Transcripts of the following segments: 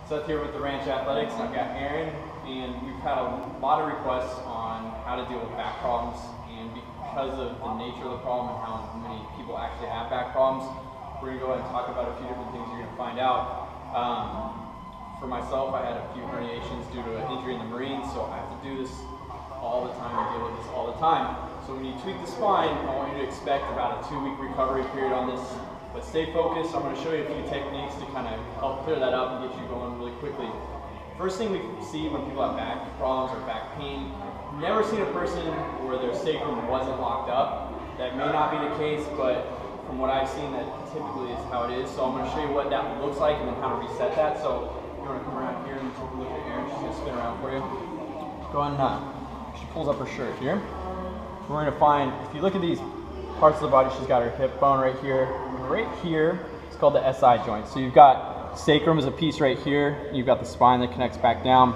Seth here with the Ranch Athletics. I've got Aaron, and we've had a lot of requests on how to deal with back problems. And because of the nature of the problem and how many people actually have back problems, we're going to go ahead and talk about a few different things you're going to find out. For myself, I had a few herniations due to an injury in the Marines, so I have to do this all the time and deal with this all the time. So when you tweak the spine, I want you to expect about a 2-week recovery period on this. But stay focused. I'm going to show you a few techniques to kind of help clear that up and get you going really quickly. First thing we see when people have back problems or back pain, never seen a person where their sacrum wasn't locked up. That may not be the case, but from what I've seen, that typically is how it is. So I'm going to show you what that looks like and then how to reset that. So you want to come around here and take a look at Erin. She's going to spin around for you. Go on now. She pulls up her shirt here. We're going to find, if you look at these parts of the body, she's got her hip bone right here. Right here, it's called the SI joint. So you've got sacrum as a piece right here. You've got the spine that connects back down.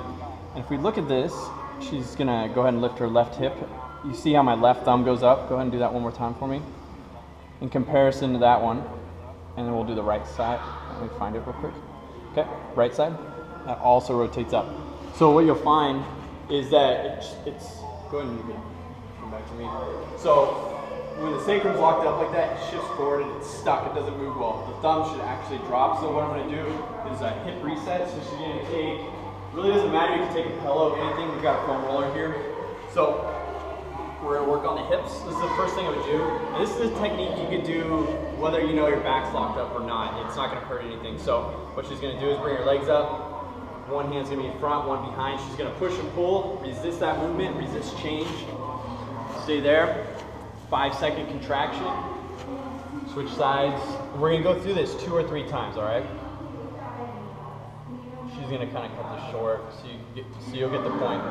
And if we look at this, she's gonna go ahead and lift her left hip. You see how my left thumb goes up? Go ahead and do that one more time for me. In comparison to that one. And then we'll do the right side. Let me find it real quick. Okay, right side. That also rotates up. So what you'll find is that it's go ahead and you can come back to me. So when the sacrum's locked up like that, it shifts forward and it's stuck, it doesn't move well. The thumb should actually drop. So what I'm gonna do is a hip reset. So she's gonna take, really doesn't matter, you can take a pillow, anything, we've got a foam roller here. So we're gonna work on the hips. This is the first thing I would do. And this is a technique you can do whether you know your back's locked up or not. It's not gonna hurt anything. So what she's gonna do is bring her legs up. One hand's gonna be in front, one behind. She's gonna push and pull, resist that movement, resist change. Stay there. 5-second contraction, switch sides. We're gonna go through this 2 or 3 times, all right? She's gonna kind of cut this short so you'll get the point.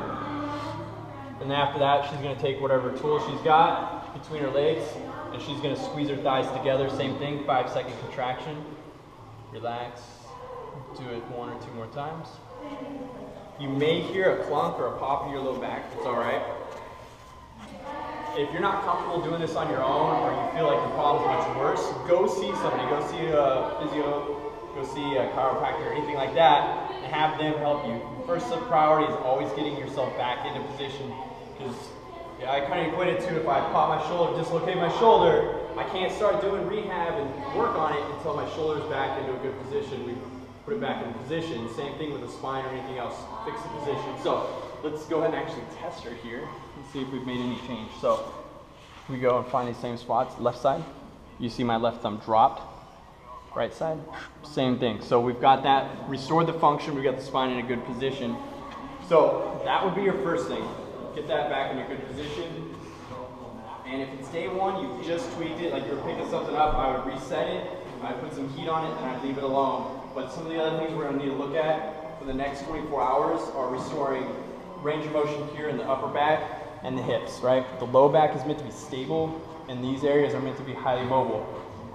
And then after that, she's gonna take whatever tool she's got between her legs and she's gonna squeeze her thighs together, same thing, 5-second contraction. Relax, do it 1 or 2 more times. You may hear a clunk or a pop in your low back, it's all right. If you're not comfortable doing this on your own or you feel like the problem's much worse, go see somebody, go see a physio, go see a chiropractor or anything like that and have them help you. First priority is always getting yourself back into position because I kind of equate it to if I pop my shoulder, dislocate my shoulder, I can't start doing rehab and work on it until my shoulder's back into a good position. We put it back in position. Same thing with the spine or anything else, fix the position. So let's go ahead and actually test her here and see if we've made any change. So we go and find these same spots. Left side, you see my left thumb dropped. Right side, same thing. So we've got that, restored the function, we've got the spine in a good position. So that would be your first thing. Get that back in a good position. And if it's day one, you just tweaked it, like you're picking something up, I would reset it, I'd put some heat on it, and I'd leave it alone. But some of the other things we're gonna need to look at for the next 24 hours are restoring range of motion here in the upper back and the hips, right? The low back is meant to be stable and these areas are meant to be highly mobile.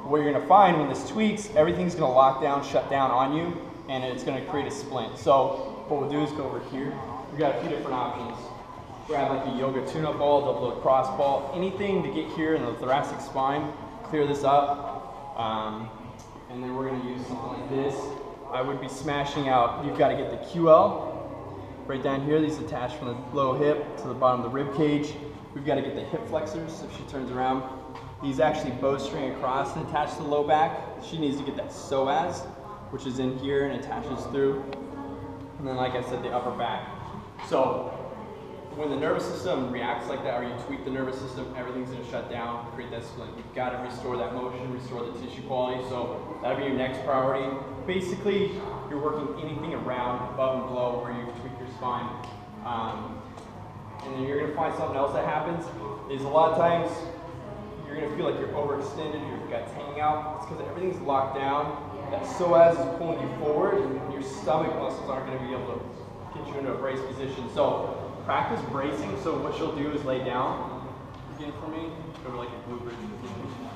What you're gonna find when this tweaks, everything's gonna lock down, shut down on you, and it's gonna create a splint. So what we'll do is go over here. We've got a few different options. Grab like a yoga tune-up ball, double cross ball, anything to get here in the thoracic spine, clear this up. And then we're gonna use something like this. I would be smashing out, you've gotta get the QL. Right down here, these attach from the low hip to the bottom of the rib cage. We've got to get the hip flexors if she turns around. These actually bowstring across and attach to the low back. She needs to get that psoas, which is in here and attaches through. And then like I said, the upper back. So when the nervous system reacts like that or you tweak the nervous system, everything's going to shut down, create that splint. You've got to restore that motion, restore the tissue quality. So that'll be your next priority. Basically, you're working anything around, above and below where you tweak your spine. And then you're going to find something else that happens is a lot of times you're going to feel like you're overextended, your gut's hanging out. It's because everything's locked down. That psoas is pulling you forward and your stomach muscles aren't going to be able to get you into a brace position. So practice bracing. So what she'll do is lay down again for me, over like a blue bridge position.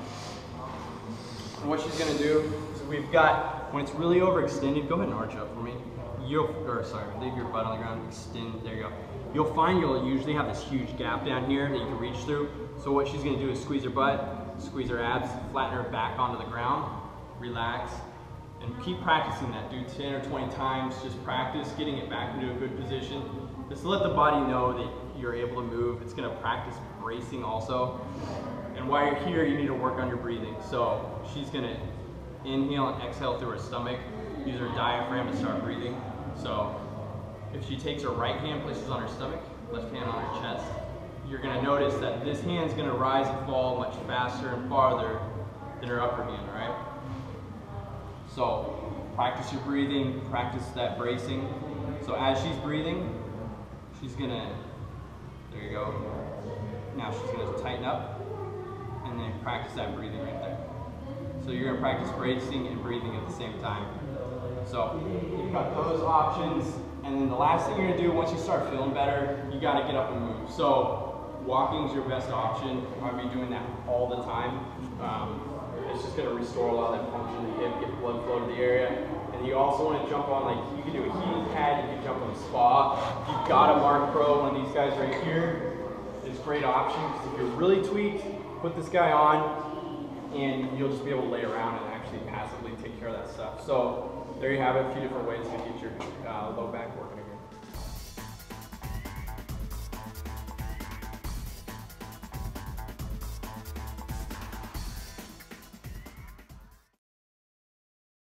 And what she's going to do is we've got, when it's really overextended, go ahead and arch up for me. Leave your butt on the ground, extend, there you go. You'll find you'll usually have this huge gap down here that you can reach through. So what she's gonna do is squeeze her butt, squeeze her abs, flatten her back onto the ground, relax, And keep practicing that. Do 10 or 20 times. Just practice getting it back into a good position. Just to let the body know that you're able to move. It's going to practice bracing also. And while you're here, you need to work on your breathing. So she's going to inhale and exhale through her stomach. Use her diaphragm to start breathing. So if she takes her right hand, places on her stomach, left hand on her chest, you're going to notice that this hand's going to rise and fall much faster and farther than her upper hand, all right? So practice your breathing, practice that bracing. So as she's breathing, she's going to, there you go. Now she's going to tighten up and then practice that breathing right there. So you're going to practice bracing and breathing at the same time. So you've got those options. And then the last thing you're going to do once you start feeling better, you got to get up and move. So walking is your best option. You might be doing that all the time. It's just going to restore a lot of that function in the hip, get blood flow to the area. And you also want to jump on, like, you can do a heating pad, you can jump on a spa. You've got a Mark Pro, one of these guys right here. It's a great option because if you're really tweaked, put this guy on and you'll just be able to lay around and actually passively take care of that stuff. So there you have it, a few different ways to get your low back working.